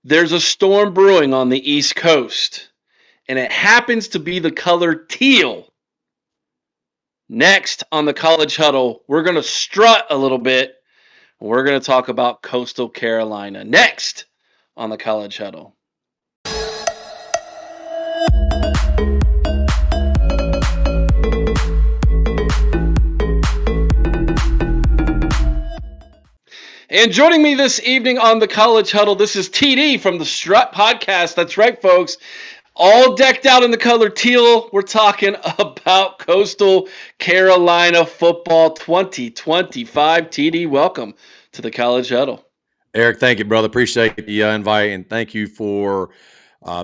There's a storm brewing on the East Coast, and it happens to be the color teal. Next on the College Huddle, we're going to strut a little bit. We're going to talk about Coastal Carolina. Next on the College Huddle. And joining me this evening on the College Huddle, this is TD from the Strut Podcast. That's right, folks. All decked out in the color teal. We're talking about Coastal Carolina football 2025. TD, welcome to the College Huddle. Eric, thank you, brother. Appreciate the invite, and thank you for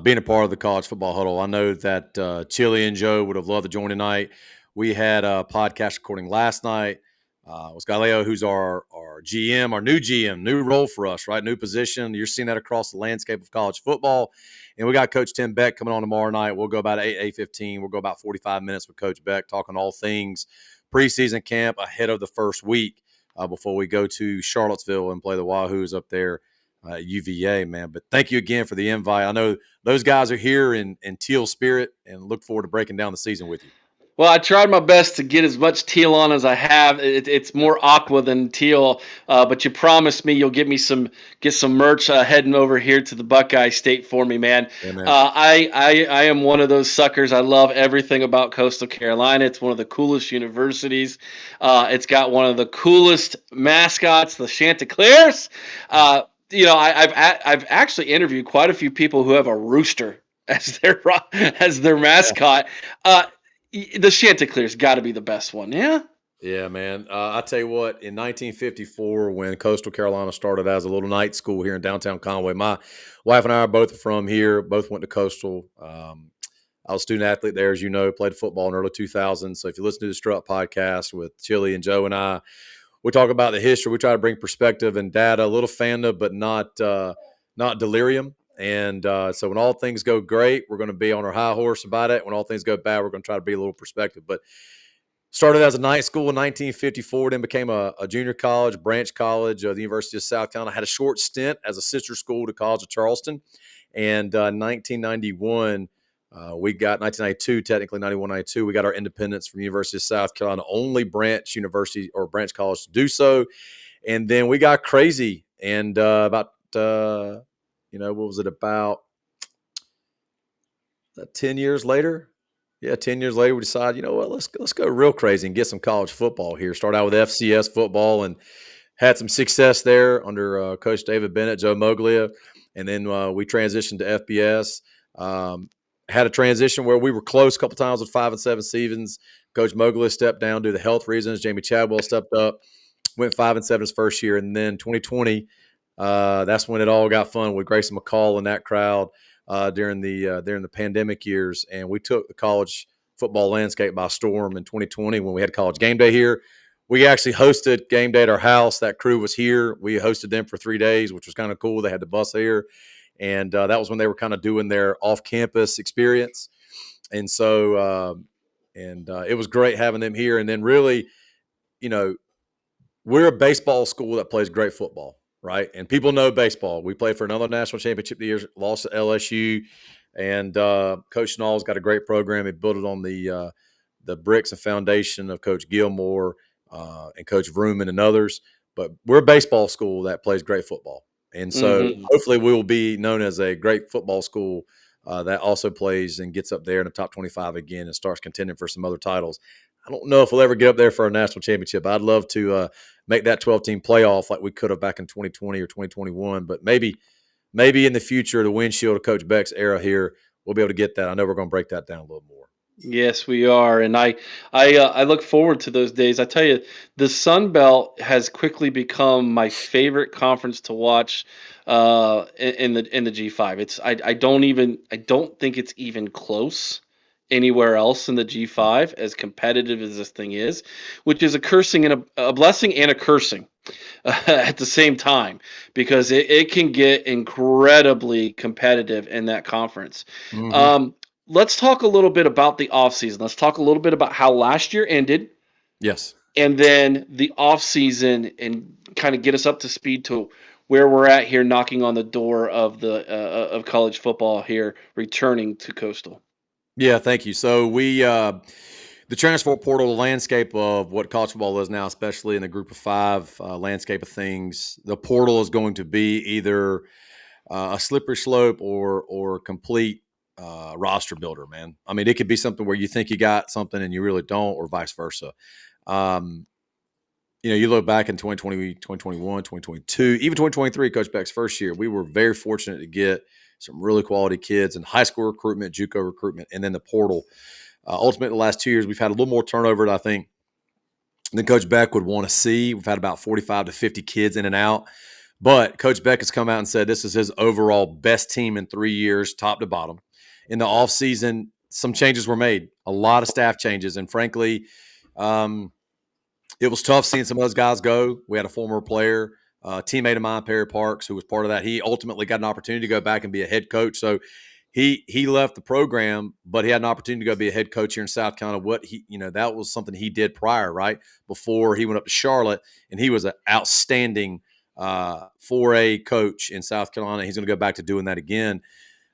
being a part of the College Football Huddle. I know that Chili and Joe would have loved to join tonight. We had a podcast recording last night. It was Galileo, who's our GM, our new GM, new role for us, right? New position. You're seeing that across the landscape of college football. And we got Coach Tim Beck coming on tomorrow night. We'll go about 8:15. We'll go about 45 minutes with Coach Beck talking all things preseason camp ahead of the first week before we go to Charlottesville and play the Wahoos up there at UVA, man. But thank you again for the invite. I know those guys are here in teal spirit and look forward to breaking down the season with you. Well, I tried my best to get as much teal on as I have. It's more aqua than teal, but you promised me you'll get some merch heading over here to the Buckeye State for me, man. Yeah, man. I am one of those suckers. I love everything about Coastal Carolina. It's one of the coolest universities. It's got one of the coolest mascots, the Chanticleers. I've actually interviewed quite a few people who have a rooster as their mascot. The Chanticleer's got to be the best one, yeah? Yeah, man. I tell you what, in 1954, when Coastal Carolina started as a little night school here in downtown Conway, my wife and I are both from here, both went to Coastal. I was a student athlete there, as you know, played football in early 2000s. So if you listen to the Strut podcast with Chili and Joe and I, we talk about the history. We try to bring perspective and data, a little fandom, but not delirium. And so when all things go great, we're going to be on our high horse about it. When all things go bad, we're going to try to be a little perspective. But started as a night school in 1954, then became a junior college, branch college of the University of South Carolina. I had a short stint as a sister school to College of Charleston. And 1991, 1992, technically 91, 92, we got our independence from the University of South Carolina, only branch university or branch college to do so. And then we got crazy. And what was it, about 10 years later? Yeah, 10 years later, we decided, you know what, let's go real crazy and get some college football here. Start out with FCS football and had some success there under Coach David Bennett, Joe Moglia. And then we transitioned to FBS. Had a transition where we were close a couple times with 5 and 7 seasons. Coach Moglia stepped down due to health reasons. Jamie Chadwell stepped up, went 5 and 7 his first year. And then 2020, that's when it all got fun with Grayson McCall and that crowd during the pandemic years, and we took the college football landscape by storm in 2020 when we had College Game Day here. We actually hosted Game Day at our house. That crew was here. We hosted them for 3 days, which was kind of cool. They had the bus here, and that was when they were kind of doing their off-campus experience, and so it was great having them here. And then really, we're a baseball school that plays great football. Right. And people know baseball. We played for another national championship the year, lost to LSU. And Coach Schnall's got a great program. He built it on the bricks and foundation of Coach Gilmore and Coach Vrooman and others. But we're a baseball school that plays great football. And so hopefully we will be known as a great football school that also plays and gets up there in the top 25 again and starts contending for some other titles. I don't know if we'll ever get up there for a national championship. I'd love to make that 12-team playoff like we could have back in 2020 or 2021. But maybe in the future, the windshield of Coach Beck's era here, we'll be able to get that. I know we're going to break that down a little more. Yes, we are, and I look forward to those days. I tell you, the Sun Belt has quickly become my favorite conference to watch in the G5. I don't think it's even close anywhere else in the G5 as competitive as this thing is, which is a cursing and a blessing and a cursing at the same time, because it can get incredibly competitive in that conference. Let's talk a little bit about the offseason. Let's talk a little bit about how last year ended. Yes. And then the offseason, and kind of get us up to speed to where we're at here, knocking on the door of the of college football here, returning to Coastal. Yeah, thank you. So the transfer portal, the landscape of what college football is now, especially in the group of five landscape of things, the portal is going to be either a slippery slope or complete roster builder, man. I mean, it could be something where you think you got something and you really don't, or vice versa. Um, you look back in 2020, 2021, 2022, even 2023, Coach Beck's first year, we were very fortunate to get some really quality kids in high school recruitment, JUCO recruitment, and then the portal. Ultimately, the last 2 years, we've had a little more turnover, I think, than Coach Beck would want to see. We've had about 45 to 50 kids in and out. But Coach Beck has come out and said this is his overall best team in 3 years, top to bottom. In the offseason, some changes were made, a lot of staff changes. And frankly, um, it was tough seeing some of those guys go. We had a former player, teammate of mine, Perry Parks, who was part of that. He ultimately got an opportunity to go back and be a head coach. So he left the program, but he had an opportunity to go be a head coach here in South Carolina. That was something he did prior, right? Before he went up to Charlotte, and he was an outstanding 4A coach in South Carolina. He's going to go back to doing that again.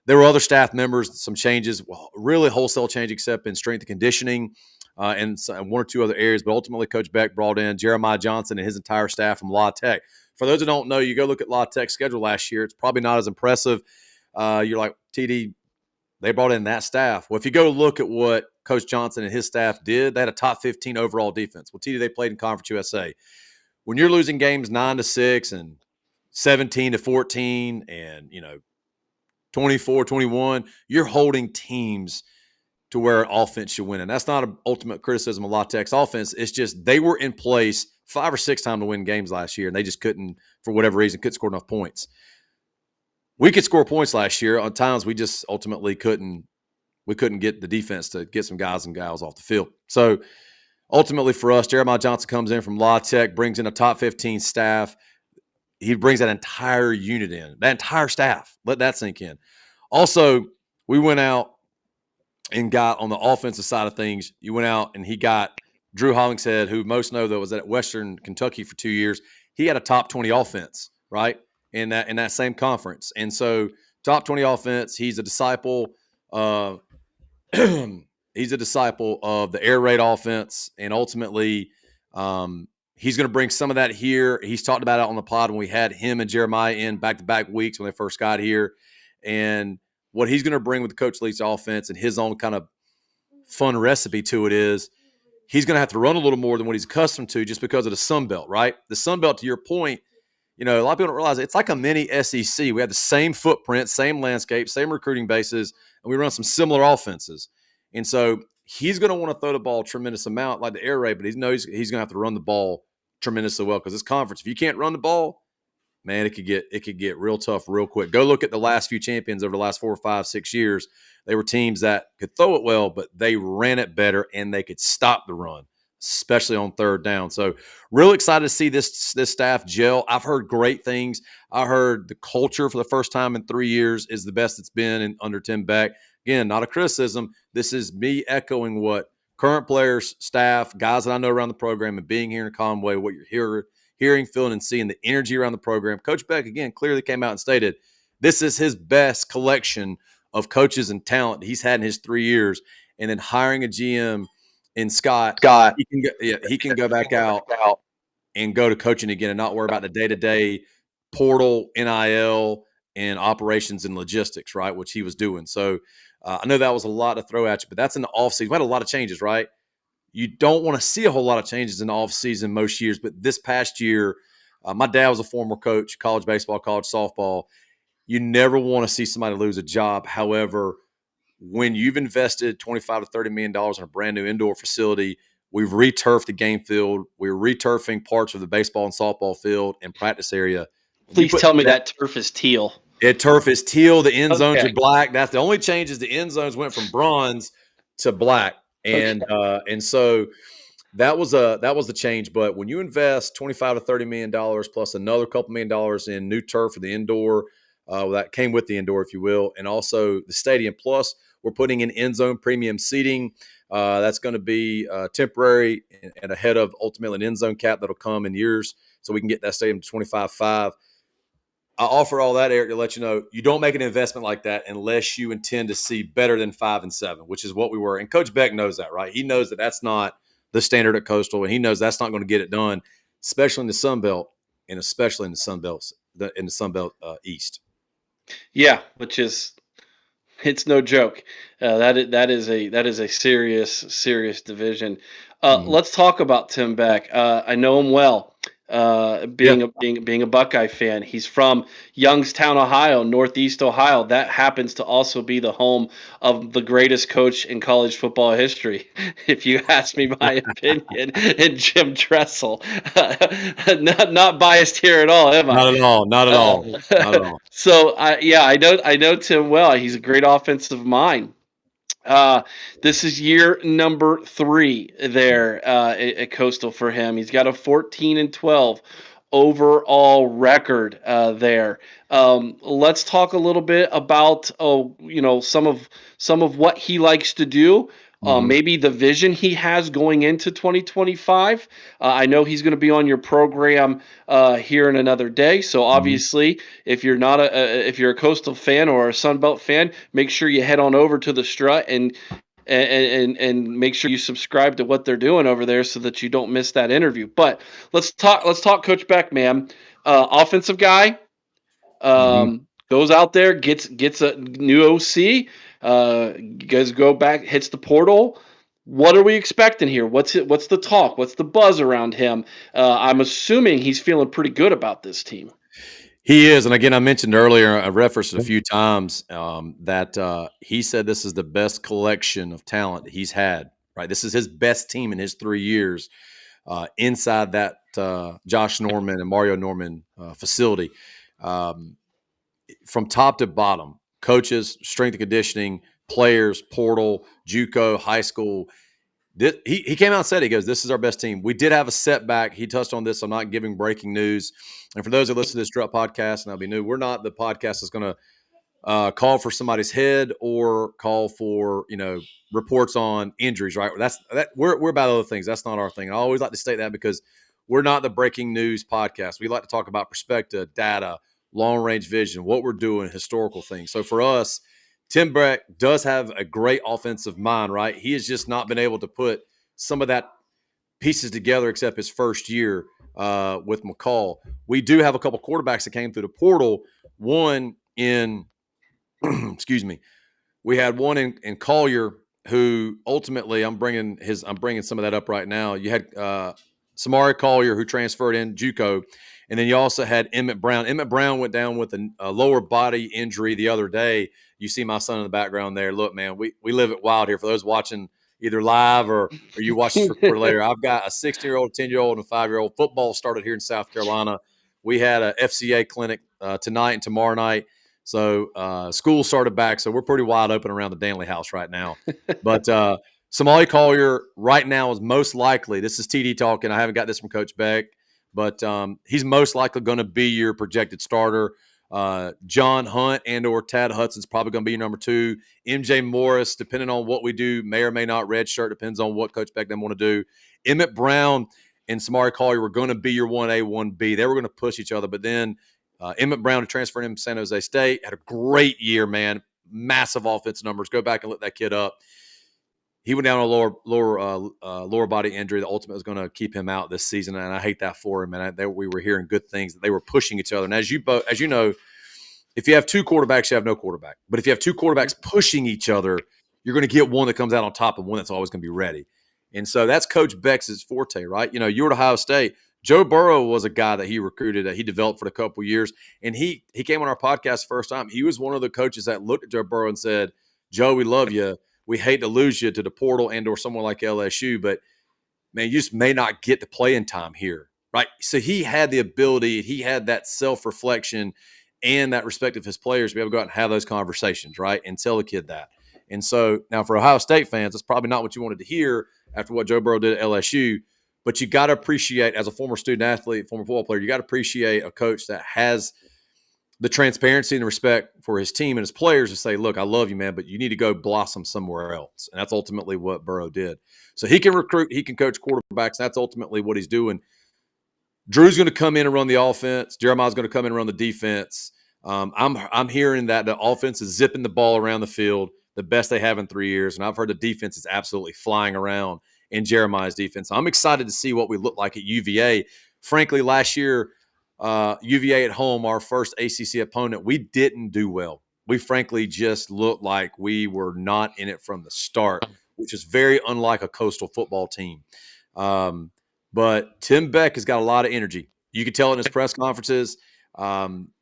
There were other staff members, some changes, really wholesale change, except in strength and conditioning and one or two other areas. But ultimately, Coach Beck brought in Jeremiah Johnson and his entire staff from La Tech. For those who don't know, you go look at La Tech's schedule last year. It's probably not as impressive. You're like, TD, they brought in that staff. Well, if you go look at what Coach Johnson and his staff did, they had a top 15 overall defense. Well, TD, they played in Conference USA. When you're losing games 9-6 and 17-14 and, 24-21, you're holding teams to where offense should win. And that's not an ultimate criticism of La Tech's offense. It's just they were in place 5 or 6 times to win games last year, and they just couldn't, for whatever reason, couldn't score enough points. We could score points last year. On times we just ultimately couldn't get the defense to get some guys and gals off the field. So ultimately for us, Jeremiah Johnson comes in from La Tech, brings in a top 15 staff. He brings that entire unit in, that entire staff. Let that sink in. Also, we went out and got on the offensive side of things. You went out and he got Drew Hollingshead, who most know that was at Western Kentucky for 2 years. He had a top 20 offense, right? In that same conference. And so top 20 offense, he's a disciple he's a disciple of the air raid offense. And ultimately, he's going to bring some of that here. He's talked about it on the pod when we had him and Jeremiah in back-to-back weeks when they first got here. And what he's going to bring with the Coach Leach offense and his own kind of fun recipe to it is he's going to have to run a little more than what he's accustomed to just because of the Sun Belt, right? The Sun Belt, to your point, a lot of people don't realize it's like a mini SEC. We have the same footprint, same landscape, same recruiting bases, and we run some similar offenses. And so he's going to want to throw the ball a tremendous amount like the air raid, but he knows he's going to have to run the ball tremendously well because this conference, if you can't run the ball, man, it could get real tough real quick. Go look at the last few champions over the last 4, 5, 6 years. They were teams that could throw it well, but they ran it better and they could stop the run, especially on third down. So real excited to see this staff gel. I've heard great things. I heard the culture for the first time in 3 years is the best it's been under Tim Beck. Again, not a criticism. This is me echoing what current players, staff, guys that I know around the program and being here in Conway, what you're hearing, feeling, and seeing the energy around the program. Coach Beck, again, clearly came out and stated this is his best collection of coaches and talent he's had in his 3 years. And then hiring a GM in Scott, Scott, he can go back out and go to coaching again and not worry about the day-to-day portal, NIL, and operations and logistics, right, which he was doing. So I know that was a lot to throw at you, but that's in the offseason. We had a lot of changes, right? You don't want to see a whole lot of changes in the offseason most years, but this past year, my dad was a former coach, college baseball, college softball. You never want to see somebody lose a job. However, when you've invested $25 to $30 million in a brand new indoor facility, we've returfed the game field. We're returfing parts of the baseball and softball field and practice area. And you please put tell me that turf is teal. turf is teal. The end zones are Okay. black. That's the only change is the end zones went from bronze to black. Okay. And so that was the change. But when you invest $25 to $30 million plus another couple $1 million in new turf for the indoor, that came with the indoor, if you will, and also the stadium. Plus, we're putting in end zone premium seating. That's going to be temporary and ahead of ultimately an end zone cap that'll come in years, so we can get that stadium to 25.5. I offer all that, Eric, to let you know you don't make an investment like that unless you intend to see better than 5-7, which is what we were. And Coach Beck knows that, right? He knows that that's not the standard at Coastal, and he knows that's not going to get it done, especially in the Sun Belt, and especially in the Sun Belt, East. Yeah, which is it's no joke. That is a serious division. Mm-hmm. Let's talk about Tim Beck. I know him well. Yeah, Being a Buckeye fan, he's from Youngstown, Ohio, Northeast Ohio. That happens to also be the home of the greatest coach in college football history, if you ask me my opinion, and Jim Tressel. Not biased here at all, am I? not at all, not at all, Uh, not at all. so yeah, I know Tim well. He's a great offensive mind. Uh, this is year number 3 there at Coastal for him. He's got a 14-12 overall record there. Let's talk a little bit about some of what he likes to do. Mm-hmm. Maybe the vision he has going into 2025. I know he's going to be on your program here in another day. So Mm-hmm. obviously, if you're a Coastal fan or a Sunbelt fan, make sure you head on over to the Strut and make sure you subscribe to what they're doing over there so that you don't miss that interview. But let's talk Coach Beck, man. Offensive guy, Mm-hmm. goes out there, gets a new OC, guys go back, hits the portal. What are we expecting here? What's the talk? What's the buzz around him? I'm assuming he's feeling pretty good about this team. He is, and again, I mentioned earlier, I referenced it a few times that he said this is the best collection of talent that he's had. Right, this is his best team in his 3 years inside that Josh Norman and Mario Norman facility, um, from top to bottom. Coaches, strength and conditioning, players, portal, JUCO, high school. He came out and said, he goes, this is our best team. We did have a setback. He touched on this. I'm not giving breaking news. And for those that listen to this Strut podcast, and I'll be new, we're not the podcast that's going to call for somebody's head or call for, reports on injuries, right? We're about other things. That's not our thing. I always like to state that because we're not the breaking news podcast. We like to talk about perspective, data, long range vision, what we're doing, historical things. So for us, Tim Beck does have a great offensive mind, right? He has just not been able to put some of that pieces together except his first year with McCall. We do have a couple quarterbacks that came through the portal. One in, excuse me, we had one in Collier who ultimately I'm bringing some of that up right now. You had Samari Collier who transferred in JUCO, and then you also had Emmett Brown. Emmett Brown went down with a lower body injury the other day. You see my son in the background there. Look, man, we live it wild here. For those watching either live or you watch this recorded later, I've got a 16-year-old, 10-year-old, and a 5-year-old. Football started here in South Carolina. We had a FCA clinic tonight and tomorrow night. So school started back, so we're pretty wide open around the Danley house right now. But Somali Collier right now is most likely, this is TD talking, I haven't got this from Coach Beck, but he's most likely going to be your projected starter. John Hunt and or Tad Hudson's probably going to be your number 2. MJ Morris, depending on what we do, may or may not redshirt, depends on what Coach Beck then want to do. Emmett Brown and Samari Collier were going to be your 1A, 1B. They were going to push each other, but then Emmett Brown, who transferred him to San Jose State, had a great year, man. Massive offensive numbers. Go back and look that kid up. He went down a lower body injury that ultimately was going to keep him out this season, and I hate that for him. And we were hearing good things that they were pushing each other. And as you know, if you have 2 quarterbacks, you have no quarterback. But if you have 2 quarterbacks pushing each other, you're going to get one that comes out on top and one that's always going to be ready. And so that's Coach Beck's forte, right? You were at Ohio State. Joe Burrow was a guy that he recruited, that he developed for a couple of years. And he came on our podcast the first time. He was one of the coaches that looked at Joe Burrow and said, Joe, we love you. We hate to lose you to the portal and or someone like LSU, but man, you just may not get the playing time here, right? So he had the ability, he had that self-reflection and that respect of his players to be able to go out and have those conversations, right? And tell the kid that. And so now for Ohio State fans, it's probably not what you wanted to hear after what Joe Burrow did at LSU, but you got to appreciate, as a former student athlete, former football player, you got to appreciate a coach that has the transparency and the respect for his team and his players to say, look, I love you, man, but you need to go blossom somewhere else. And that's ultimately what Burrow did. So he can recruit, he can coach quarterbacks. That's ultimately what he's doing. Drew's going to come in and run the offense. Jeremiah's going to come in and run the defense. I'm hearing that the offense is zipping the ball around the field, the best they have in 3 years, and I've heard the defense is absolutely flying around in Jeremiah's defense. I'm excited to see what we look like at UVA. Frankly, last year, UVA at home, our first ACC opponent, we didn't do well. We frankly just looked like we were not in it from the start, which is very unlike a coastal football team. But Tim Beck has got a lot of energy. You can tell in his press conferences.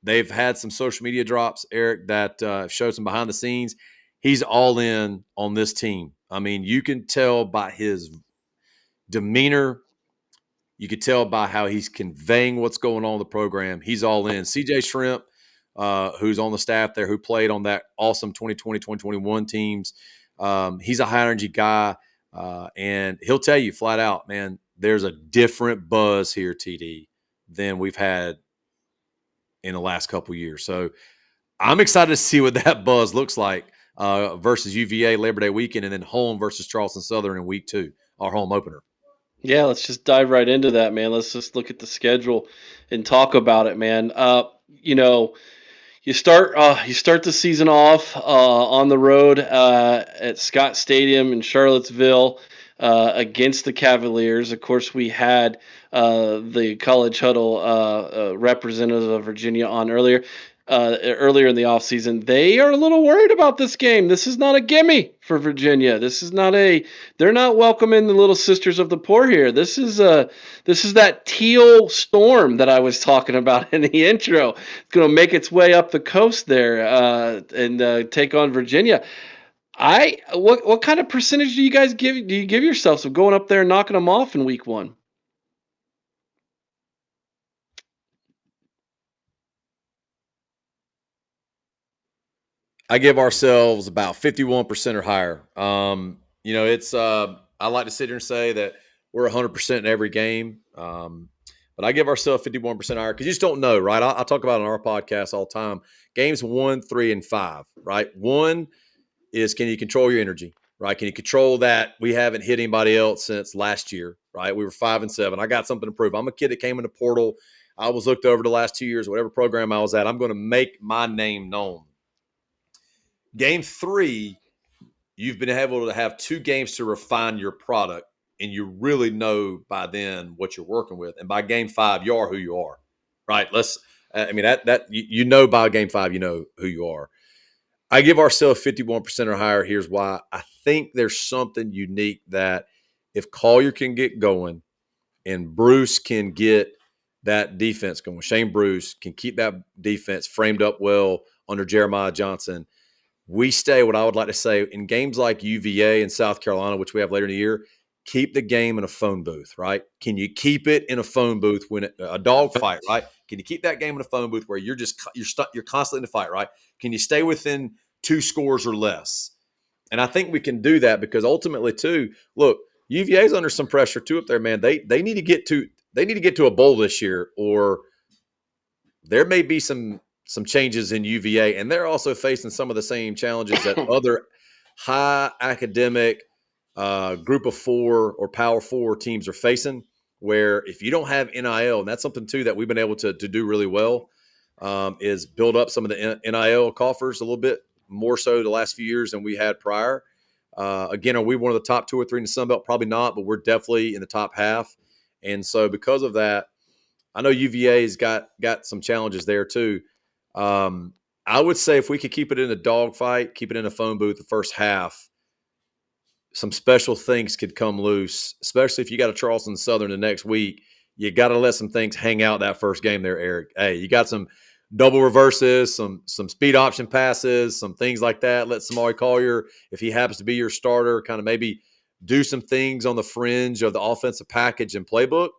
They've had some social media drops, Eric, that showed some behind the scenes. He's all in on this team. I mean, you can tell by his demeanor. You could tell by how he's conveying what's going on in the program. He's all in. CJ Shrimp, who's on the staff there, who played on that awesome 2020, 2021 teams. He's a high energy guy. And he'll tell you flat out, man, there's a different buzz here, TD, than we've had in the last couple of years. So I'm excited to see what that buzz looks like versus UVA Labor Day weekend, and then home versus Charleston Southern in week 2, our home opener. Yeah, let's just dive right into that, man. Let's just look at the schedule and talk about it, man. You know, you start the season off on the road at Scott Stadium in Charlottesville against the Cavaliers. Of course, we had the College Huddle representative of Virginia on earlier in the offseason. They are a little worried about this game. This is not a gimme for Virginia. They're not welcoming the little sisters of the poor here. This is that teal storm that I was talking about in the intro. It's going to make its way up the coast there and take on Virginia. What kind of percentage do you give yourselves of going up there and knocking them off in week 1? I give ourselves about 51% or higher. It's I like to sit here and say that we're 100% in every game. But I give ourselves 51% higher because you just don't know, right? I talk about it on our podcast all the time. Games 1, 3, and 5, right? 1 is, can you control your energy, right? Can you control that? We haven't hit anybody else since last year, right? We were 5-7. I got something to prove. I'm a kid that came in the portal. I was looked over the last 2 years, whatever program I was at. I'm going to make my name known. Game 3, you've been able to have 2 games to refine your product, and you really know by then what you're working with. And by game 5, you are who you are, right? You know by game 5, you know who you are. I give ourselves 51% or higher. Here's why. I think there's something unique that if Collier can get going and Bruce can get that defense going, Shane Bruce can keep that defense framed up well under Jeremiah Johnson, we stay, what I would like to say, in games like UVA and South Carolina, which we have later in the year, keep the game in a phone booth, right? Can you keep it in a phone booth when a dog fight, right? Can you keep that game in a phone booth where you're constantly in a fight, right? Can you stay within 2 scores or less? And I think we can do that because ultimately, too, look, UVA's under some pressure too up there, man. They need to get to a bowl this year, or there may be some changes in UVA, and they're also facing some of the same challenges that other high academic group of 4 or power 4 teams are facing, where if you don't have NIL, and that's something too that we've been able to do really well, is build up some of the NIL coffers a little bit more so the last few years than we had prior. Again, are we one of the top 2 or 3 in the Sun Belt? Probably not, but we're definitely in the top half. And so because of that, I know UVA's got some challenges there too. I would say if we could keep it in a dogfight, keep it in a phone booth the first half, some special things could come loose, especially if you got a Charleston Southern the next week. You got to let some things hang out that first game there, Eric. Hey, you got some double reverses, some speed option passes, some things like that. Let Samari Collier, if he happens to be your starter, kind of maybe do some things on the fringe of the offensive package and playbook.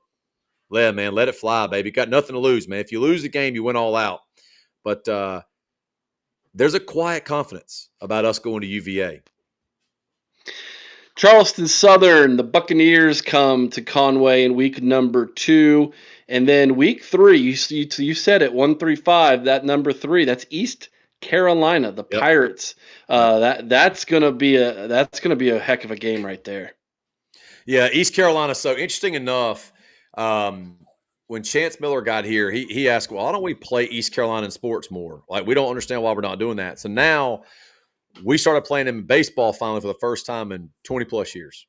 Let it fly, baby. Got nothing to lose, man. If you lose the game, you win all out. But there's a quiet confidence about us going to UVA. Charleston Southern, the Buccaneers come to Conway in week number 2. And then week 3, you said it, 1-3-5, that number 3, that's East Carolina, the Yep. Pirates. Yep. That's gonna be a heck of a game right there. Yeah, East Carolina. So interesting enough, when Chance Miller got here, he asked, well, why don't we play East Carolina in sports more? Like, we don't understand why we're not doing that. So now we started playing them in baseball finally for the first time in 20 plus years.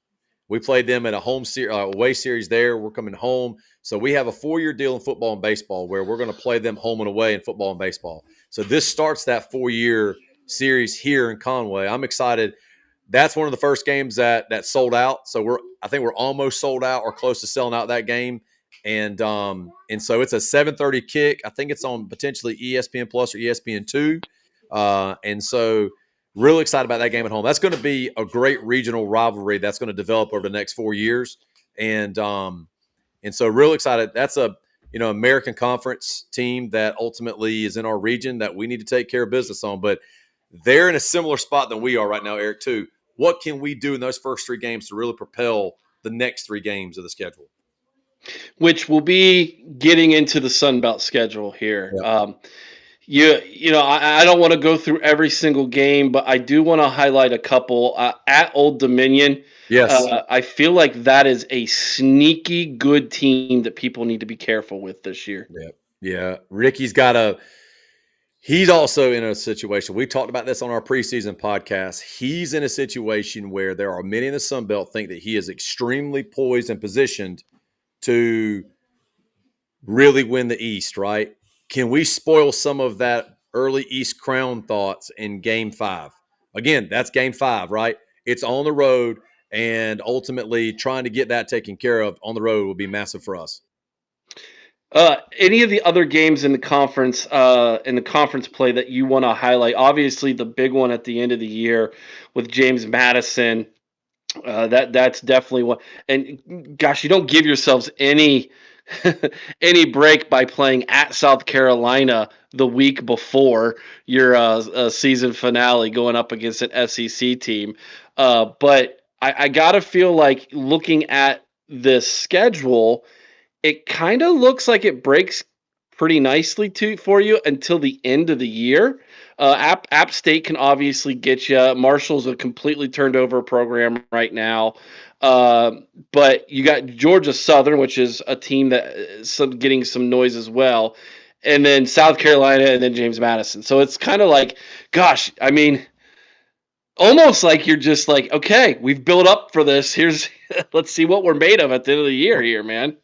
We played them at a away series there. We're coming home. So we have a 4-year deal in football and baseball where we're going to play them home and away in football and baseball. So this starts that 4-year series here in Conway. I'm excited. That's one of the first games that sold out. So I think we're almost sold out or close to selling out that game. And so it's a 7:30 kick. I think it's on potentially ESPN Plus or ESPN2. And so really excited about that game at home. That's going to be a great regional rivalry that's going to develop over the next 4 years. And so real excited. That's a American Conference team that ultimately is in our region that we need to take care of business on. But they're in a similar spot than we are right now, Eric, too. What can we do in those first 3 games to really propel the next 3 games of the schedule? Which will be getting into the Sun Belt schedule here. Yep. I don't want to go through every single game, but I do want to highlight a couple. At Old Dominion, Yes. I feel like that is a sneaky good team that people need to be careful with this year. Yep. Yeah. Ricky's got he's also in a situation. We talked about this on our preseason podcast. He's in a situation where there are many in the Sun Belt think that he is extremely poised and positioned to really win the East, right? Can we spoil some of that early East crown thoughts in game 5? Again, that's game 5, right? It's on the road, and ultimately trying to get that taken care of on the road will be massive for us. Any of the other games in the conference play that you want to highlight? Obviously, the big one at the end of the year with James Madison. That's definitely one. And gosh, you don't give yourselves any any break by playing at South Carolina the week before your season finale, going up against an SEC team. But I gotta feel like looking at this schedule, it kind of looks like it breaks pretty nicely for you until the end of the year. App State can obviously get you. Marshall's a completely turned over program right now, uh, but you got Georgia Southern, which is a team that is getting some noise as well, and then South Carolina, and then James Madison. So it's kind of like, gosh, I mean, almost like you're just like, okay, we've built up for this. Here's let's see what we're made of at the end of the year here, man.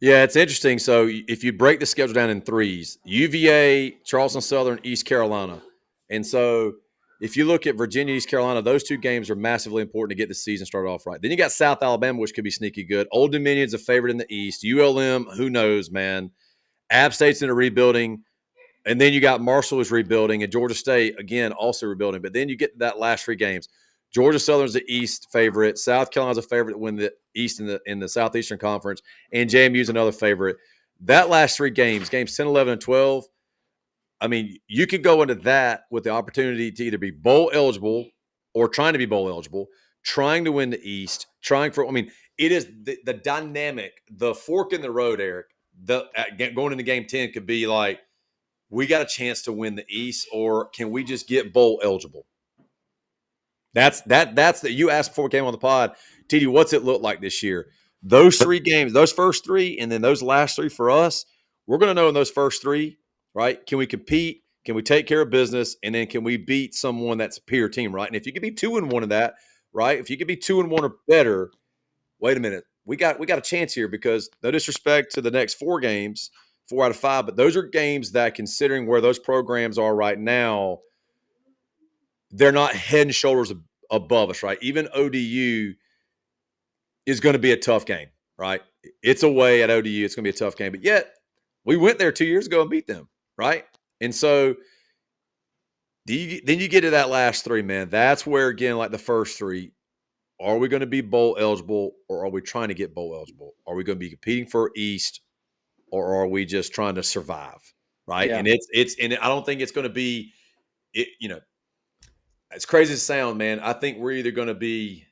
Yeah, it's interesting. So if you break the schedule down in threes, UVA, Charleston Southern, East Carolina. And so if you look at Virginia, East Carolina, those 2 games are massively important to get the season started off right. Then you got South Alabama, which could be sneaky good. Old Dominion's a favorite in the East. ULM, who knows, man. App State's in a rebuilding. And then you got Marshall is rebuilding, and Georgia State, again, also rebuilding. But then you get to that last 3 games. Georgia Southern's the East favorite. South Carolina's a favorite to win the East in the Southeastern Conference. And JMU's another favorite. That last 3 games, games 10, 11, and 12, I mean, you could go into that with the opportunity to either be bowl eligible or trying to be bowl eligible, trying to win the East, it is the dynamic, the fork in the road, Eric. Going into game 10 could be like, we got a chance to win the East, or can we just get bowl eligible? That's that you asked before we came on the pod, TD, what's it look like this year? Those 3 games, those first 3, and then those last 3 for us, we're going to know in those first 3, right? Can we compete? Can we take care of business? And then can we beat someone that's a peer team, right? And if you could be 2-1 in that, right? If you could be 2-1 or better, wait a minute, we got a chance here, because no disrespect to the next 4 games, 4 out of 5, but those are games that, considering where those programs are right now, they're not head and shoulders above us, right? Even ODU is going to be a tough game, right? It's away at ODU. It's going to be a tough game, but yet we went there 2 years ago and beat them, right? And so then you get to that last 3, man. That's where, again, like the first 3, are we going to be bowl eligible, or are we trying to get bowl eligible? Are we going to be competing for East, or are we just trying to survive, right? Yeah. And I don't think it's going to be it. As crazy as it sounds, man, I think we're either going to be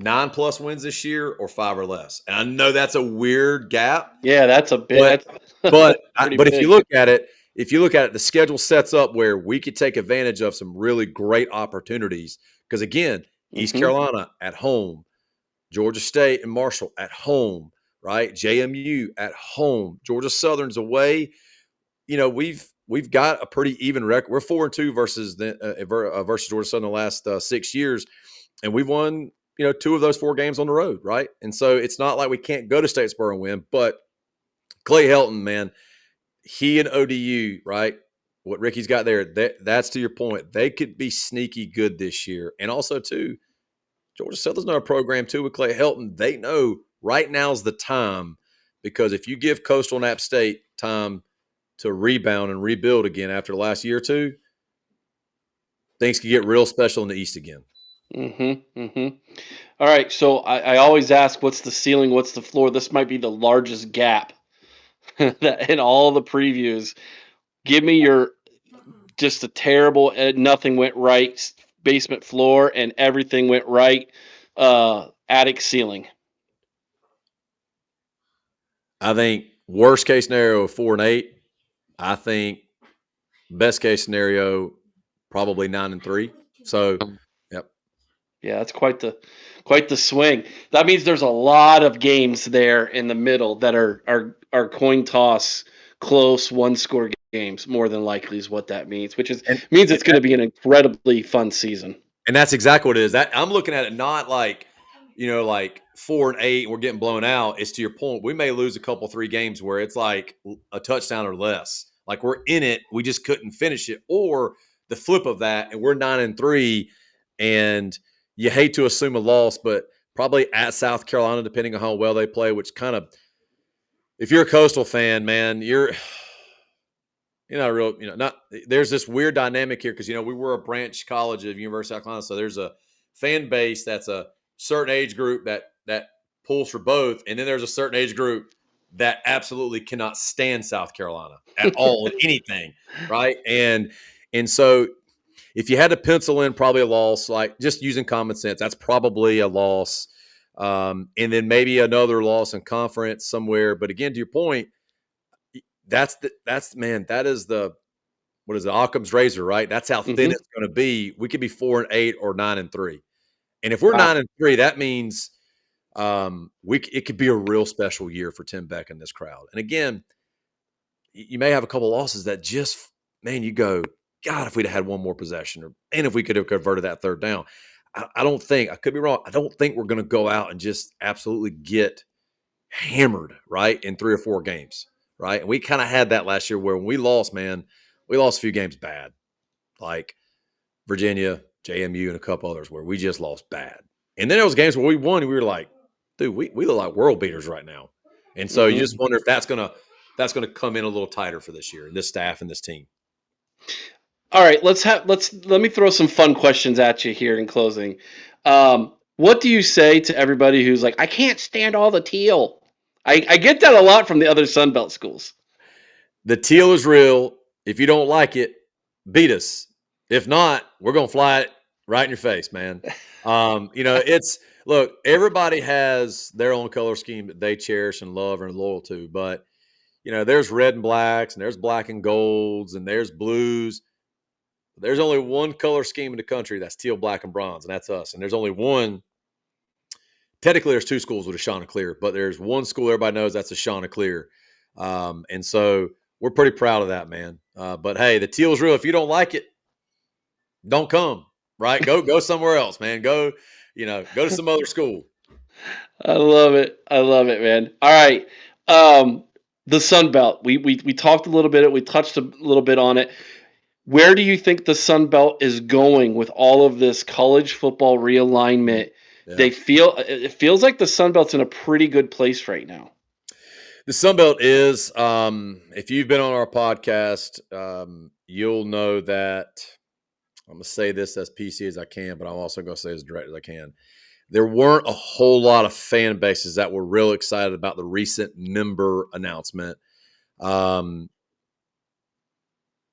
9+ wins this year or 5 or less. And I know that's a weird gap, Yeah, that's a bit. but That's pretty if you big. look at it, the schedule sets up where we could take advantage of some really great opportunities. Because again, East Hmm. Carolina at home, Georgia State and Marshall at home, right? JMU at home, Georgia Southern's away. We've got a pretty even record. We're 4-2 versus Georgia Southern the last 6 years, and we've won 2 of those 4 games on the road, right? And so it's not like we can't go to Statesboro and win. But Clay Helton, man, he and ODU, right? What Ricky's got there, that's to your point. They could be sneaky good this year, and also too, Georgia Southern's not a program too with Clay Helton. They know right now's the time, because if you give Coastal and App State time to rebound and rebuild again after the last year or two, things could get real special in the East again. Mm-hmm. Mm-hmm. All right. So I always ask, what's the ceiling? What's the floor? This might be the largest gap in all the previews. Give me your just a terrible, nothing went right, basement floor, and everything went right, attic ceiling. I think worst case scenario 4-8. I think best case scenario probably 9-3. So, yep. Yeah, that's quite the swing. That means there's a lot of games there in the middle that are coin toss, close one score games. More than likely is what that means, which is And, means and it's going to be an incredibly fun season. And that's exactly what it is. That I'm looking at it not like, like 4-8 and we're getting blown out. It's to your point. We may lose a couple 3 games where it's like a touchdown or less. Like we're in it, we just couldn't finish it. Or the flip of that, and we're 9-3, and you hate to assume a loss, but probably at South Carolina, depending on how well they play. Which kind of, if you're a Coastal fan, man, you're not real, not there's this weird dynamic here because we were a branch college of University of South Carolina, so there's a fan base that's a certain age group that pulls for both, and then there's a certain age group that absolutely cannot stand South Carolina at all in anything, right? And so if you had to pencil in probably a loss, like just using common sense, that's probably a loss, and then maybe another loss in conference somewhere. But again, to your point, that is the what is it, Occam's razor, right? That's how thin Hmm. it's going to be. We could be 4-8 or 9-3, and if we're Wow. 9-3, that means it could be a real special year for Tim Beck and this crowd. And again, you may have a couple losses that just, man, you go, God, if we'd have had one more possession, and if we could have converted that third down. I don't think, I could be wrong. I don't think we're going to go out and just absolutely get hammered, right, in 3 or 4 games, right? And we kind of had that last year where when we lost, man, we lost a few games bad, like Virginia, JMU, and a couple others where we just lost bad. And then there was games where we won and we were like, dude, we look like world beaters right now. And so you just Hmm. wonder if that's gonna come in a little tighter for this year and this staff and this team. All right, let me throw some fun questions at you here in closing. What do you say to everybody who's like, I can't stand all the teal? I get that a lot from the other Sunbelt schools. The teal is real. If you don't like it, beat us. If not, we're gonna fly it right in your face, man. It's look, everybody has their own color scheme that they cherish and love and are loyal to, but there's red and blacks, and there's black and golds, and there's blues. There's only one color scheme in the country that's teal, black, and bronze, and that's us. And there's only one. Technically, there's 2 schools with a Chanticleer, but there's one school everybody knows that's a Chanticleer. And so we're pretty proud of that, man. But hey, the teal's real. If you don't like it, don't come. Right? Go somewhere else, man. Go to some other school. I love it. I love it, man. All right. Um, the Sun Belt. We talked a little bit. We touched a little bit on it. Where do you think the Sun Belt is going with all of this college football realignment? Yeah. It feels like the Sun Belt's in a pretty good place right now. The Sun Belt is, if you've been on our podcast, you'll know that I'm going to say this as PC as I can, but I'm also going to say as direct as I can. There weren't a whole lot of fan bases that were real excited about the recent member announcement.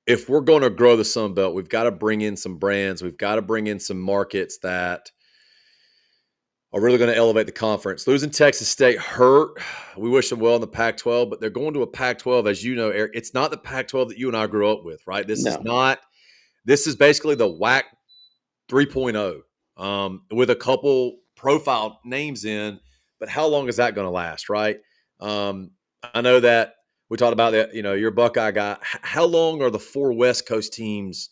If we're going to grow the Sun Belt, we've got to bring in some brands. We've got to bring in some markets that are really going to elevate the conference. Losing Texas State hurt. We wish them well in the Pac-12, but they're going to a Pac-12, as you know, Eric. It's not the Pac-12 that you and I grew up with, right? This is No. not. This is basically the WAC 3.0, with a couple profile names in. But how long is that going to last, right? I know that we talked about that. You're a Buckeye guy. How long are the four West Coast teams?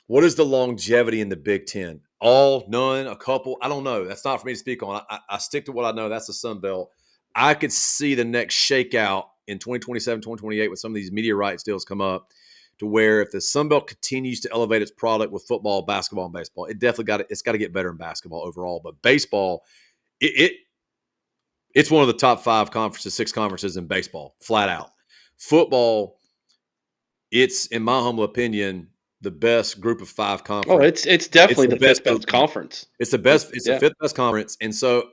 What is the longevity in the Big Ten? All, none, a couple? I don't know. That's not for me to speak on. I stick to what I know. That's the Sun Belt. I could see the next shakeout in 2027, 2028 when some of these media rights deals come up to where if the Sun Belt continues to elevate its product with football, basketball, and baseball, it's got to get better in basketball overall. But baseball, it it's one of the top five conferences, six conferences in baseball, flat out. Football, it's in my humble opinion the best group of five Oh, conference. it's It's definitely the the best fifth group. best conference. It's the best. It's the Yeah. fifth best conference, and so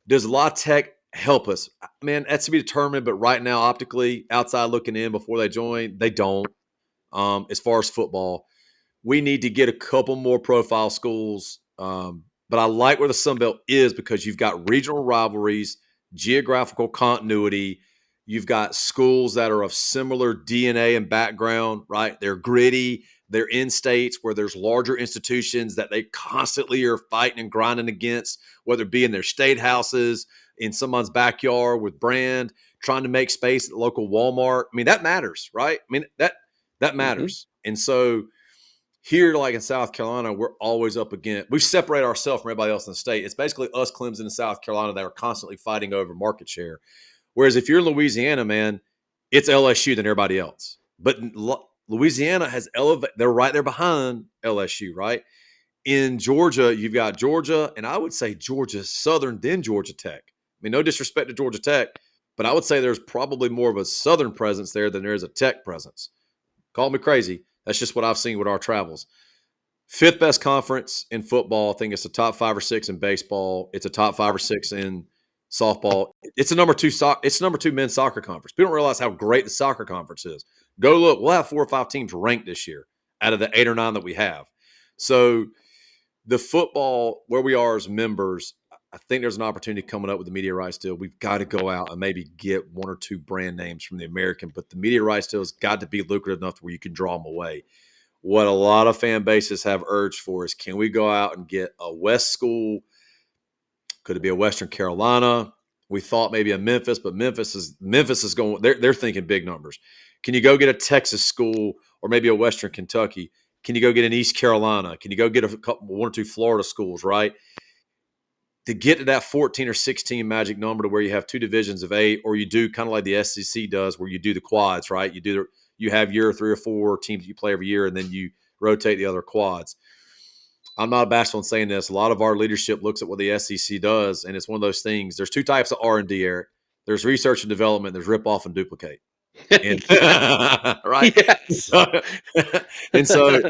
does La Tech help us? Man, that's to be determined. But right now, optically, outside looking in before they join, they don't. As far as football, we need to get a couple more profile schools. But I like where the Sun Belt is because you've got regional rivalries, geographical continuity. You've got schools that are of similar DNA and background, right? They're gritty. They're in states where there's larger institutions that they constantly are fighting and grinding against, whether it be in their state houses, in someone's backyard with brand, trying to make space at the local Walmart. I mean, that matters, right? I mean, that Hmm. matters. And so here, like in South Carolina, we're always up against. We've separated ourselves from everybody else in the state. It's basically us, Clemson, and South Carolina that are constantly fighting over market share. Whereas if you're in Louisiana, man, it's LSU than everybody else. But Louisiana has elevated. They're right there behind LSU, right? In Georgia, you've got Georgia, and I would say Georgia Southern, then Georgia Tech. I mean, no disrespect to Georgia Tech, but I would say there's probably more of a Southern presence there than there is a Tech presence. Call me crazy. That's just what I've seen with our travels. Fifth best conference in football. I think it's the top five or six in baseball. It's a top five or six in softball. It's a number two. It's number two men's soccer conference. People don't realize how great the soccer conference is. Go look. We'll have four or five teams ranked this year out of the eight or nine that we have. So the football where we are as members, I think there's an opportunity coming up with the media rights deal. We've got to go out and maybe get one or two brand names from the American, but the media rights deal has got to be lucrative enough to where you can draw them away. What a lot of fan bases have urged for is can we go out and get a West school? Could it be a Western Carolina? We thought maybe a Memphis, but Memphis is going. They're thinking big numbers. Can you go get a Texas school or maybe a Western Kentucky? Can you go get an East Carolina? Can you go get one or two Florida schools? Right, to get to that 14 or 16 magic number to where you have two divisions of eight, or you do kind of like the SEC does, where you do the quads, right? You have your three or four teams you play every year, and then you rotate the other quads. I'm not bashful in saying this. A lot of our leadership looks at what the SEC does, and it's one of those things. There's two types of R&D, Eric. There's research and development. There's rip off and duplicate. And right, Yes. and so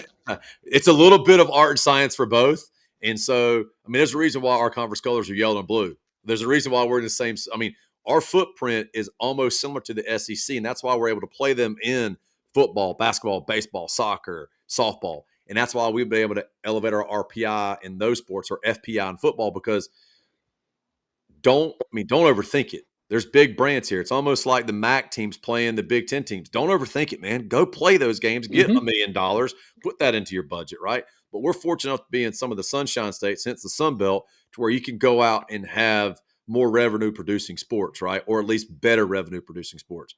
it's a little bit of art and science for both. And so, I mean, there's a reason why our conference colors are yellow and blue. There's a reason why we're in the same. I mean, our footprint is almost similar to the SEC, and that's why we're able to play them in football, basketball, baseball, soccer, softball, and that's why we've been able to elevate our RPI in those sports or FPI in football because don't overthink it. There's big brands here. It's almost like the MAC teams playing the Big Ten teams. Don't overthink it, man. Go play those games. Get Hmm. $1 million. Put that into your budget, right? But we're fortunate enough to be in some of the Sunshine States, hence the Sun Belt, to where you can go out and have more revenue producing sports, right? Or at least better revenue producing sports.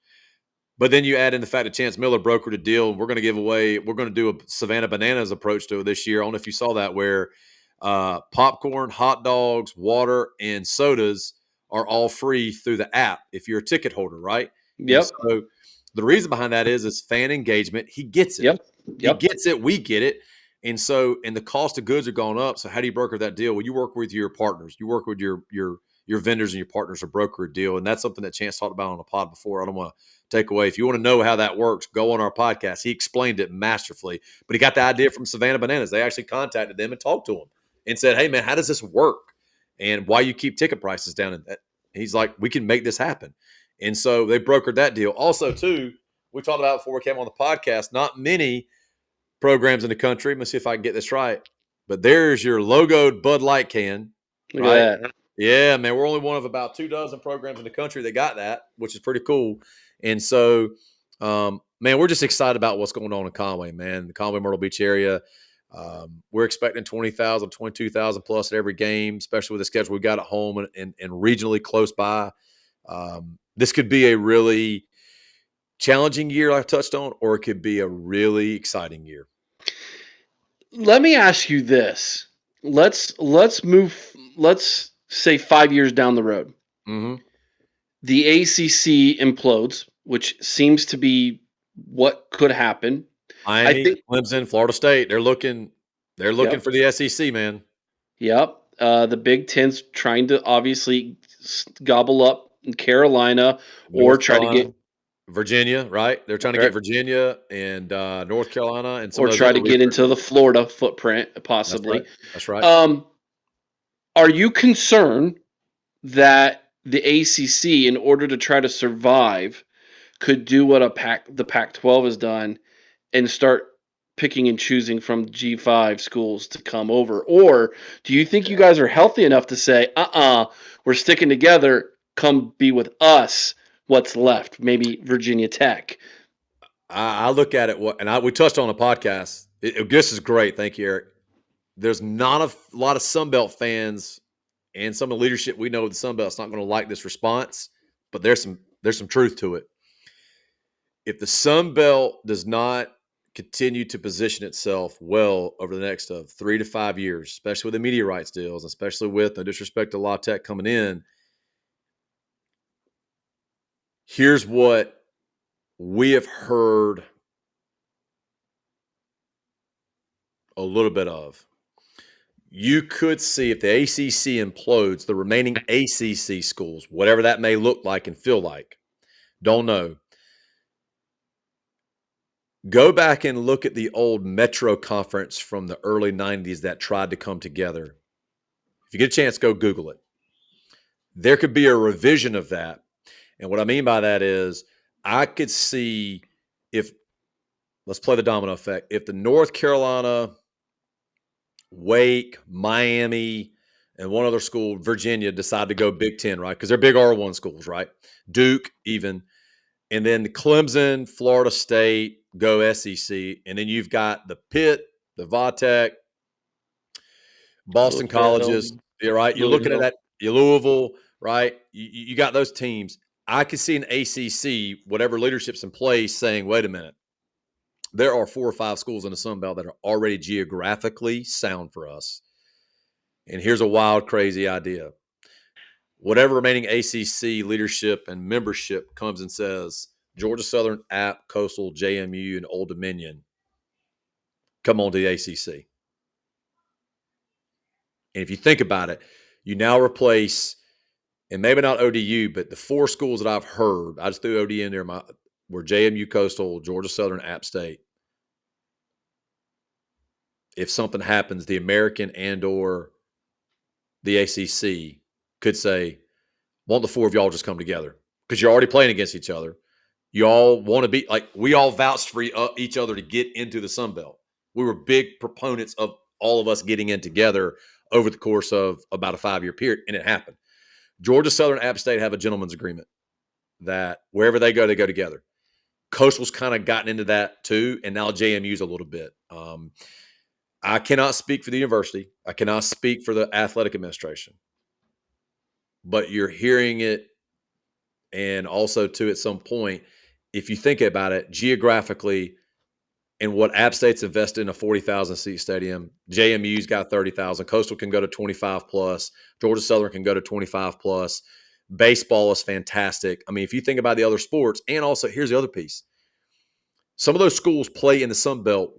But then you add in the fact that Chance Miller brokered a deal. We're going to do a Savannah Bananas approach to it this year. I don't know if you saw that, where popcorn, hot dogs, water, and sodas are all free through the app if you're a ticket holder, right? And Yep. so the reason behind that is fan engagement. He gets it. Yep. He Yep. gets it. We get it. And the cost of goods are going up. So how do you broker that deal? Well, you work with your partners. You work with your vendors and your partners to broker a deal. And that's something that Chance talked about on the pod before. I don't want to take away. If you want to know how that works, go on our podcast. He explained it masterfully. But he got the idea from Savannah Bananas. They actually contacted them and talked to him and said, "Hey, man, how does this work? And why you keep ticket prices down?" And he's like, "We can make this happen." And so they brokered that deal. Also, too, we talked about before we came on the podcast. Not many programs in the country. Let me see if I can get this right. But there's your logoed Bud Light can, Look right? at that. Yeah, man, we're only one of about 2 dozen programs in the country that got that, which is pretty cool. And so, man, we're just excited about what's going on in Conway, man. The Conway Myrtle Beach area. We're expecting 20,000, 22,000 plus at every game, especially with the schedule we got at home and regionally close by. This could be a really challenging year, like I touched on, or it could be a really exciting year. Let me ask you this. Let's say 5 years down the road. Mm-hmm. The ACC implodes, which seems to be what could happen. I Miami, think Clemson, Florida State. They're looking yep. for the SEC, man. Yep. The Big Ten's trying to obviously gobble up Carolina or North try to Carolina, get Virginia, right? They're trying to get Virginia and North Carolina and some or of those try other to get into restricted. the Florida footprint That's right. possibly. That's right. Um, are you concerned that the ACC, in order to try to survive, could do what the Pac-12 has done and start picking and choosing from G5 schools to come over? Or do you think you guys are healthy enough to say, we're sticking together, come be with us, what's left? Maybe Virginia Tech. I look at it, we touched on a podcast. This is great. Thank you, Eric. There's not a lot of Sunbelt fans and some of the leadership we know of the Sunbelt's not going to like this response, but there's some truth to it. If the Sun Belt does not continue to position itself well over the next 3 to 5 years, especially with the media rights deals, especially with no disrespect to La Tech coming in, here's what we have heard a little bit of. You could see if the ACC implodes, the remaining ACC schools, whatever that may look like and feel like, don't know. Go back and look at the old Metro Conference from the early 90s that tried to come together. If you get a chance, go Google it. There could be a revision of that. And what I mean by that is I could see if, let's play the domino effect, if the North Carolina, Wake, Miami, and one other school, Virginia, decide to go Big Ten, right? Because they're big R1 schools, right? Duke, even. And then Clemson, Florida State, go SEC. And then you've got the Pitt, the Vatech, Boston Louisville, colleges. You're right. You're looking at Louisville. that. Louisville, right? You got those teams. I could see an ACC, whatever leadership's in place, saying, wait a minute, there are 4 or 5 schools in the Sun Belt that are already geographically sound for us. And here's a wild, crazy idea. Whatever remaining ACC leadership and membership comes and says, Georgia Southern, App, Coastal, JMU, and Old Dominion, come on to the ACC. And if you think about it, you now replace, and maybe not ODU, but the 4 schools that I've heard, I just threw ODU in there, were JMU, Coastal, Georgia Southern, App State. If something happens, the American and or the ACC could say, won't the 4 of y'all just come together? Because you're already playing against each other. You all want to be like, we all vouched for each other to get into the Sun Belt. We were big proponents of all of us getting in together over the course of about a 5-year period, and it happened. Georgia Southern, App State have a gentleman's agreement that wherever they go together. Coastal's kind of gotten into that too, and now JMU's a little bit. I cannot speak for the university. I cannot speak for the athletic administration, but you're hearing it, and also too at some point, if you think about it geographically, and what App State's invested in a 40,000 seat stadium, JMU's got 30,000. Coastal can go to 25 plus. Georgia Southern can go to 25 plus. Baseball is fantastic. I mean, if you think about the other sports, and also here's the other piece. Some of those schools play in the Sun Belt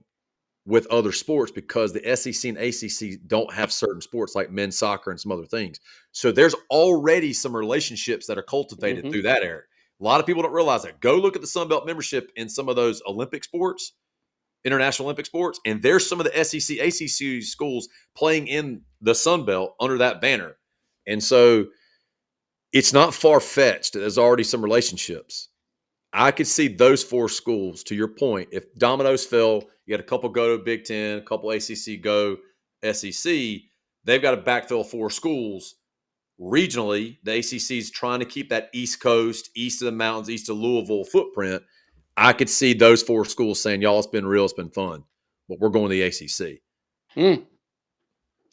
with other sports because the SEC and ACC don't have certain sports like men's soccer and some other things. So there's already some relationships that are cultivated Mm-hmm. through that, Eric. A lot of people don't realize that. Go look at the Sun Belt membership in some of those Olympic sports, international Olympic sports, and there's some of the SEC, ACC schools playing in the Sun Belt under that banner. And so it's not far fetched. There's already some relationships. I could see those 4 schools, to your point, if dominoes fell, you had a couple go to Big Ten, a couple ACC go SEC, they've got to backfill 4 schools. Regionally, the ACC is trying to keep that East Coast, east of the mountains, east of Louisville footprint. I could see those 4 schools saying, y'all, it's been real, it's been fun, but we're going to the ACC. Mm.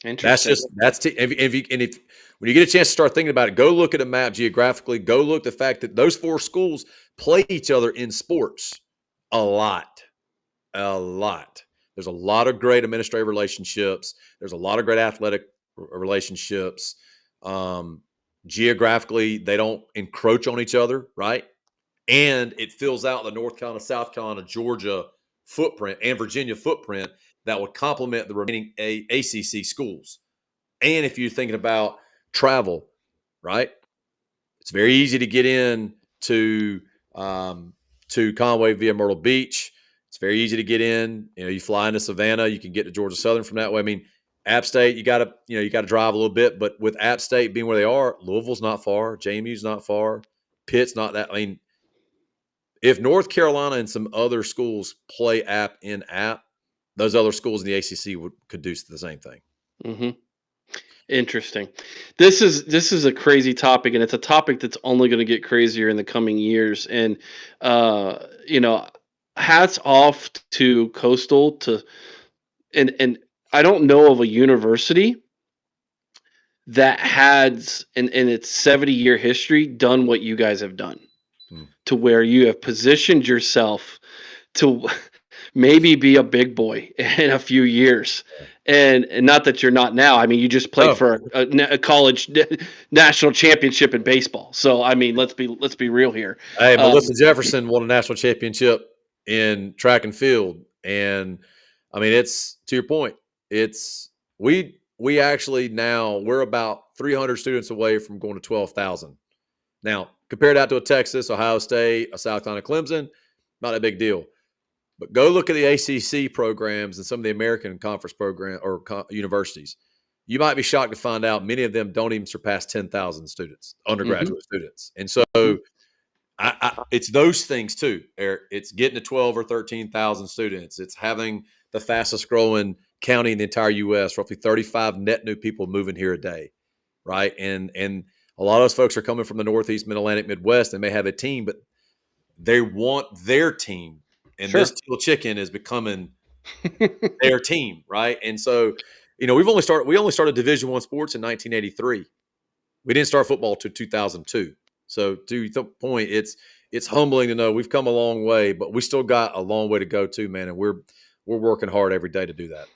Interesting. If when you get a chance to start thinking about it, go look at a map geographically. Go look at the fact that those four schools play each other in sports a lot, a lot. There's a lot of great administrative relationships. There's a lot of great athletic relationships. Um, Geographically, they don't encroach on each other, right? And it fills out the North Carolina, South Carolina, Georgia footprint and Virginia footprint that would complement the remaining ACC schools. And if you're thinking about travel, right? It's very easy to get in um, to Conway via Myrtle Beach. It's very easy to get in. You fly into Savannah, you can get to Georgia Southern from that way. I mean, App State, you got to drive a little bit, but with App State being where they are, Louisville's not far, JMU's not far, Pitt's not that. I mean, if North Carolina and some other schools play App in App, those other schools in the ACC could do the same thing. Mm-hmm. Interesting. This is a crazy topic, and it's a topic that's only going to get crazier in the coming years. And uh, you know, hats off to Coastal and I don't know of a university that has in its 70-year history done what you guys have done, Hmm. to where you have positioned yourself to maybe be a big boy in a few years. And not that you're not now. I mean, you just played Oh, for a college national championship in baseball. So I mean, let's be real here. hey, Um, Melissa Jefferson won a national championship in track and field, and I mean, it's to your point. It's we actually now we're about 300 students away from going to 12,000. Now, compare that to a Texas, Ohio State, a South Carolina, Clemson, not a big deal. But go look at the ACC programs and some of the American Conference program or universities. You might be shocked to find out many of them don't even surpass 10,000 students, mhm, undergraduate students. And so mhm. it's those things too, Eric. It's getting to 12 or 13,000 students. It's having the fastest growing county in the entire U.S., roughly 35 net new people moving here a day, right? And a lot of those folks are coming from the Northeast, Mid Atlantic, Midwest. They may have a team, but they want their team. And this Sure. teal chicken is becoming their team, right? And so, we only started Division One sports in 1983. We didn't start football till 2002. So to the point, it's humbling to know we've come a long way, but we still got a long way to go too, man. And we're working hard every day to do that.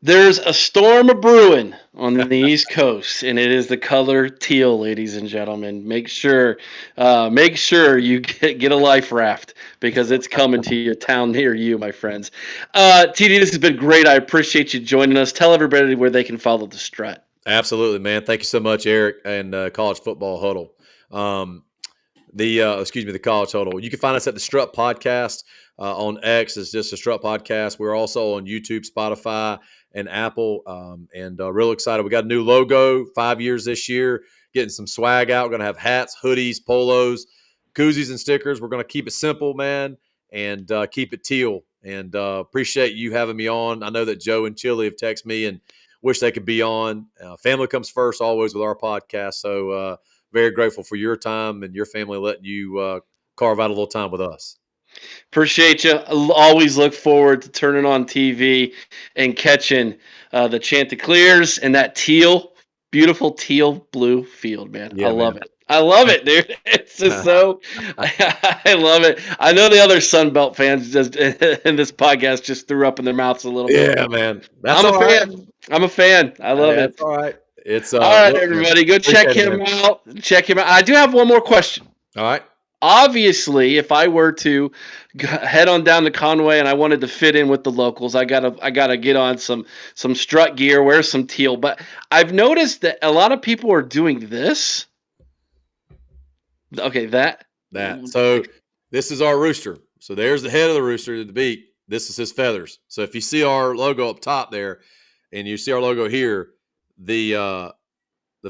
There's a storm a brewing on the East Coast, and it is the color teal, ladies and gentlemen. Make sure you get a life raft because it's coming to your town near you, my friends. TD, this has been great. I appreciate you joining us. Tell everybody where they can follow the Strut. Absolutely, man. Thank you so much, Eric, and College Football Huddle. Um, the College Huddle. You can find us at the Strut Podcast on X. It's just a Strut Podcast. We're also on YouTube, Spotify, and Apple. And real excited. We got a new logo. 5 years this year. Getting some swag out. We're gonna have hats, hoodies, polos, koozies, and stickers. We're gonna keep it simple, man, and keep it teal. And appreciate you having me on. I know that Joe and Chili have texted me and wish they could be on. Family comes first always with our podcast. So very grateful for your time and your family letting you carve out a little time with us. Appreciate you. Always look forward to turning on TV and catching the Chanticleers and that teal, beautiful teal blue field, man. I Yeah, love man. it. I love it, dude. It's just so. I love it. I know the other Sun Belt fans just in this podcast just threw up in their mouths a little bit, Yeah, but man. That's I'm a all right. fan. I'm a fan. I love That's it. all right. It's All right, look, man. everybody, go check Appreciate it, man. him out. Check him out. I do have one more question. All right. Obviously, if I were to head on down to Conway and I wanted to fit in with the locals, I gotta get on some strut gear, wear some teal. But I've noticed that a lot of people are doing this. Okay, that. That. So this is our rooster. So there's the head of the rooster, the beak. This is his feathers. So if you see our logo up top there, and you see our logo here, the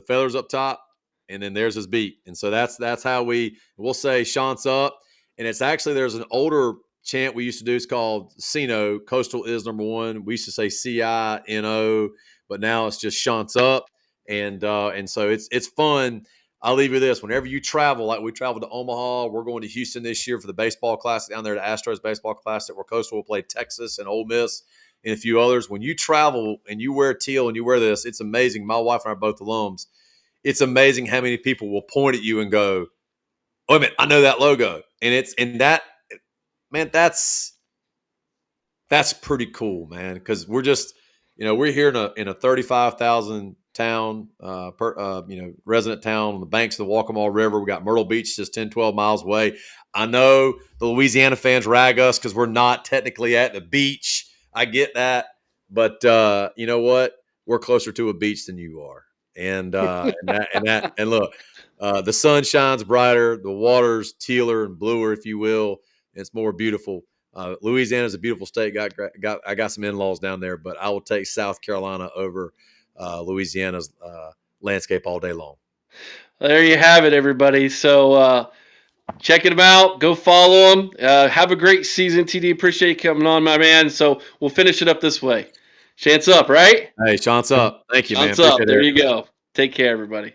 feathers up top, and then there's his beak. And so that's how we'll say Shant's up. And it's actually there's an older chant we used to do. It's called Cino. Coastal is number one. We used to say CINO, but now it's just Shant's up. And so it's fun. I'll leave you this. Whenever you travel, like we traveled to Omaha, we're going to Houston this year for the baseball classic down there, the Astros baseball classic, where Coastal will play Texas and Ole Miss and a few others. When you travel and you wear teal and you wear this, it's amazing. My wife and I are both alums. It's amazing how many people will point at you and go, "Oh, man, I know that logo," and that, man, that's pretty cool, man. Because we're just, we're here in a 35,000 town, resident town on the banks of the Waccamaw River. We got Myrtle Beach just 10, 12 miles away. I know the Louisiana fans rag us because we're not technically at the beach. I get that, but you know what? We're closer to a beach than you are, and look, the sun shines brighter, the water's tealer and bluer, if you will. It's more beautiful. Louisiana is a beautiful state. I got some in-laws down there, but I will take South Carolina over Louisiana's landscape all day long. There you have it, everybody. So check them out. Go follow them. Have a great season, TD. Appreciate you coming on, my man. So we'll finish it up this way. Chance up, right? Hey, chance up. Thank you, man. Chance up. Appreciate There it. you go. Take care, everybody.